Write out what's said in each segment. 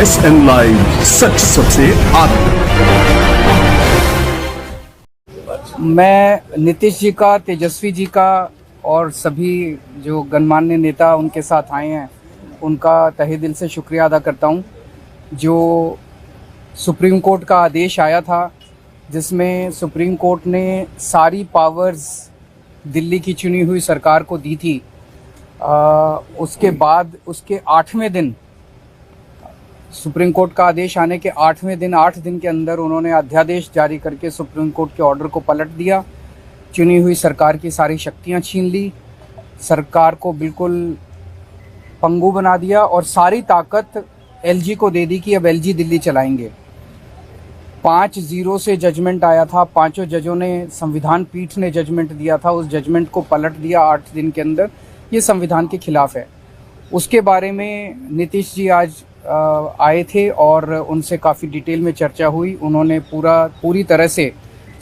SN live, सच सबसे आगे। मैं नीतीश जी का, तेजस्वी जी का और सभी जो गणमान्य नेता उनके साथ आए हैं उनका तहे दिल से शुक्रिया अदा करता हूं। जो सुप्रीम कोर्ट का आदेश आया था जिसमें सुप्रीम कोर्ट ने सारी पावर्स दिल्ली की चुनी हुई सरकार को दी थी, उसके बाद उसके 8वें दिन, सुप्रीम कोर्ट का आदेश आने के 8वें दिन, 8 दिन के अंदर उन्होंने अध्यादेश जारी करके सुप्रीम कोर्ट के ऑर्डर को पलट दिया। चुनी हुई सरकार की सारी शक्तियां छीन ली, सरकार को बिल्कुल पंगु बना दिया और सारी ताकत एलजी को दे दी कि अब एलजी दिल्ली चलाएंगे। 5-0 से जजमेंट आया था, पांचों जजों ने, संविधान पीठ ने जजमेंट दिया था, उस जजमेंट को पलट दिया 8 दिन के अंदर। ये संविधान के खिलाफ है। उसके बारे में नीतीश जी आज आए थे और उनसे काफ़ी डिटेल में चर्चा हुई। उन्होंने पूरी तरह से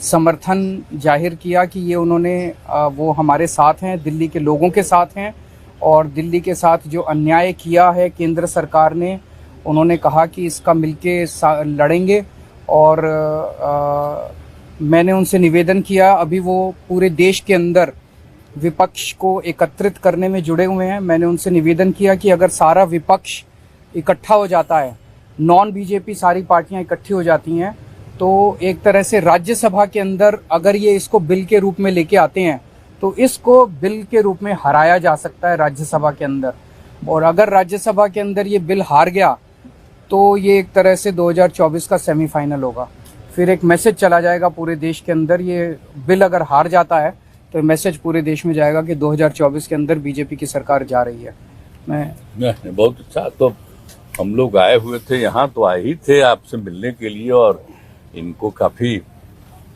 समर्थन जाहिर किया कि ये उन्होंने वो हमारे साथ हैं, दिल्ली के लोगों के साथ हैं और दिल्ली के साथ जो अन्याय किया है केंद्र सरकार ने, उन्होंने कहा कि इसका मिलके लड़ेंगे। और मैंने उनसे निवेदन किया, अभी वो पूरे देश के अंदर विपक्ष को एकत्रित करने में जुड़े हुए हैं। मैंने उनसे निवेदन किया कि अगर सारा विपक्ष इकट्ठा हो जाता है, नॉन बीजेपी सारी पार्टियां इकट्ठी हो जाती हैं, तो एक तरह से राज्यसभा के अंदर अगर ये इसको बिल के रूप में लेके आते हैं तो इसको बिल के रूप में हराया जा सकता है राज्यसभा के अंदर। और अगर राज्यसभा के अंदर ये बिल हार गया तो ये एक तरह से 2024 का सेमीफाइनल होगा। फिर एक मैसेज चला जाएगा पूरे देश के अंदर। ये बिल अगर हार जाता है तो मैसेज पूरे देश में जाएगा कि 2024 के अंदर बीजेपी की सरकार जा रही है। मैं बहुत अच्छा, तो हम लोग आए हुए थे यहाँ, तो आए ही थे आपसे मिलने के लिए और इनको काफी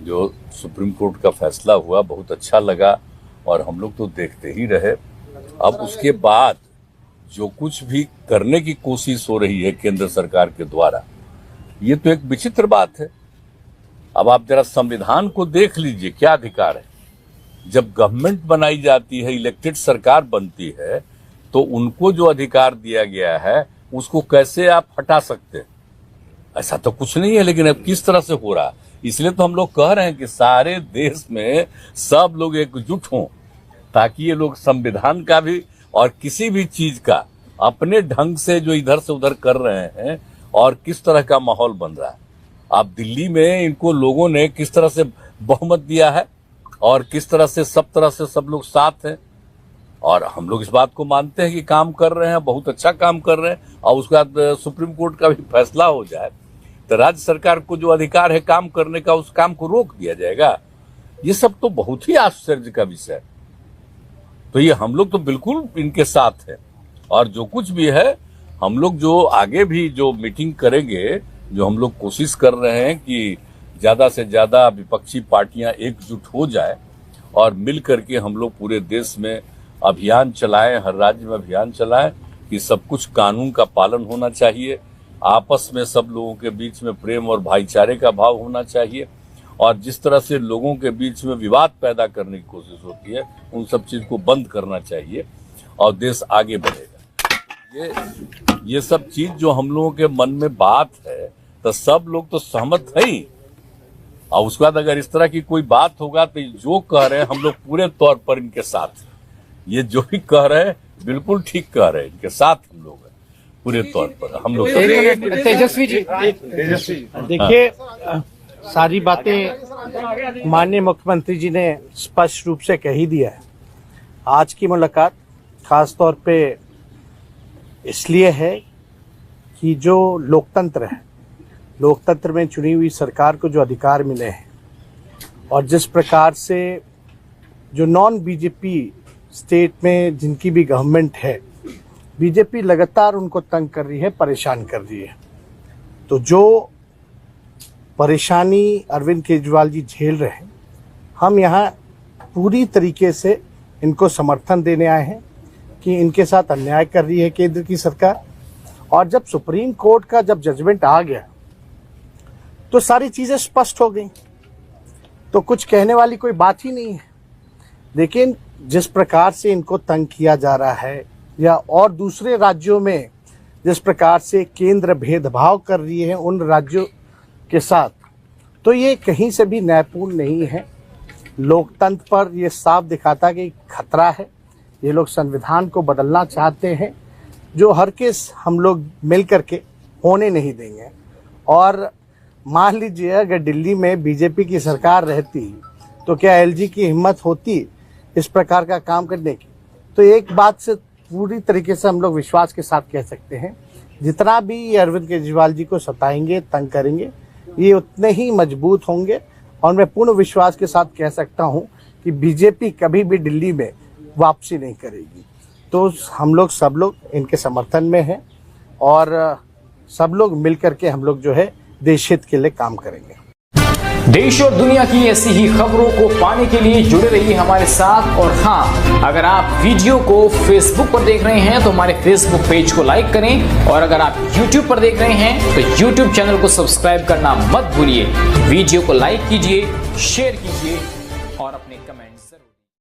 जो सुप्रीम कोर्ट का फैसला हुआ बहुत अच्छा लगा और हम लोग तो देखते ही रहे। अब उसके बाद जो कुछ भी करने की कोशिश हो रही है केंद्र सरकार के द्वारा, ये तो एक विचित्र बात है। अब आप जरा संविधान को देख लीजिए, क्या अधिकार है। जब गवर्नमेंट बनाई जाती है, इलेक्टेड सरकार बनती है, तो उनको जो अधिकार दिया गया है उसको कैसे आप हटा सकते हैं? ऐसा तो कुछ नहीं है। लेकिन अब किस तरह से हो रहा है, इसलिए तो हम लोग कह रहे हैं कि सारे देश में सब लोग एकजुट हों ताकि ये लोग संविधान का भी और किसी भी चीज का अपने ढंग से जो इधर से उधर कर रहे हैं और किस तरह का माहौल बन रहा है। अब दिल्ली में इनको लोगों ने किस तरह से बहुमत दिया है और किस तरह से सब लोग साथ हैं और हम लोग इस बात को मानते हैं कि काम कर रहे हैं, बहुत अच्छा काम कर रहे हैं। और उसके बाद सुप्रीम कोर्ट का भी फैसला हो जाए तो राज्य सरकार को जो अधिकार है काम करने का, उस काम को रोक दिया जाएगा। ये सब तो बहुत ही आश्चर्य का विषय। तो ये हम लोग तो बिल्कुल इनके साथ हैं और जो कुछ भी है हम लोग जो आगे भी जो मीटिंग करेंगे, जो हम लोग कोशिश कर रहे हैं कि ज्यादा से ज्यादा विपक्षी पार्टियां एकजुट हो जाए और मिल करके हम लोग पूरे देश में अभियान चलाएं, हर राज्य में अभियान चलाएं कि सब कुछ कानून का पालन होना चाहिए, आपस में सब लोगों के बीच में प्रेम और भाईचारे का भाव होना चाहिए और जिस तरह से लोगों के बीच में विवाद पैदा करने की कोशिश होती है उन सब चीज को बंद करना चाहिए और देश आगे बढ़ेगा। ये सब चीज जो हम लोगों के मन में बात है तो सब लोग तो सहमत है ही। और उसके बाद अगर इस तरह की कोई बात होगा तो जो कह रहे हैं हम लोग पूरे तौर पर इनके साथ, ये जो भी कह रहे हैं बिल्कुल ठीक कह रहे हैं, इनके साथ हम लोग हैं पूरे तौर पर हम लोग। तेजस्वी जी देखिए, सारी बातें माननीय मुख्यमंत्री जी ने स्पष्ट रूप से कह ही दिया है। आज की मुलाकात खास तौर पे इसलिए है कि जो लोकतंत्र है, लोकतंत्र में चुनी हुई सरकार को जो अधिकार मिले हैं और जिस प्रकार से जो नॉन बीजेपी स्टेट में जिनकी भी गवर्नमेंट है, बीजेपी लगातार उनको तंग कर रही है, परेशान कर रही है। तो जो परेशानी अरविंद केजरीवाल जी झेल रहे हैं, हम यहाँ पूरी तरीके से इनको समर्थन देने आए हैं कि इनके साथ अन्याय कर रही है केंद्र की सरकार। और जब सुप्रीम कोर्ट का जब जजमेंट आ गया तो सारी चीजें स्पष्ट हो गई, तो कुछ कहने वाली कोई बात ही नहीं है। लेकिन जिस प्रकार से इनको तंग किया जा रहा है या और दूसरे राज्यों में जिस प्रकार से केंद्र भेदभाव कर रही है उन राज्यों के साथ, तो ये कहीं से भी न्यायपूर्ण नहीं है। लोकतंत्र पर ये साफ दिखाता कि खतरा है। ये लोग संविधान को बदलना चाहते हैं, जो हर केस हम लोग मिल करके होने नहीं देंगे। और मान लीजिए अगर दिल्ली में बीजेपी की सरकार रहती तो क्या एलजी की हिम्मत होती इस प्रकार का काम करने की? तो एक बात से पूरी तरीके से हम लोग विश्वास के साथ कह सकते हैं, जितना भी ये अरविंद केजरीवाल जी को सताएंगे, तंग करेंगे, ये उतने ही मजबूत होंगे। और मैं पूर्ण विश्वास के साथ कह सकता हूं कि बीजेपी कभी भी दिल्ली में वापसी नहीं करेगी। तो हम लोग सब लोग इनके समर्थन में हैं और सब लोग मिलकर के हम लोग जो है देश हित के लिए काम करेंगे। देश और दुनिया की ऐसी ही खबरों को पाने के लिए जुड़े रहिए हमारे साथ। और हाँ, अगर आप वीडियो को फेसबुक पर देख रहे हैं तो हमारे फेसबुक पेज को लाइक करें, और अगर आप यूट्यूब पर देख रहे हैं तो यूट्यूब चैनल को सब्सक्राइब करना मत भूलिए। वीडियो को लाइक कीजिए, शेयर कीजिए और अपने कमेंट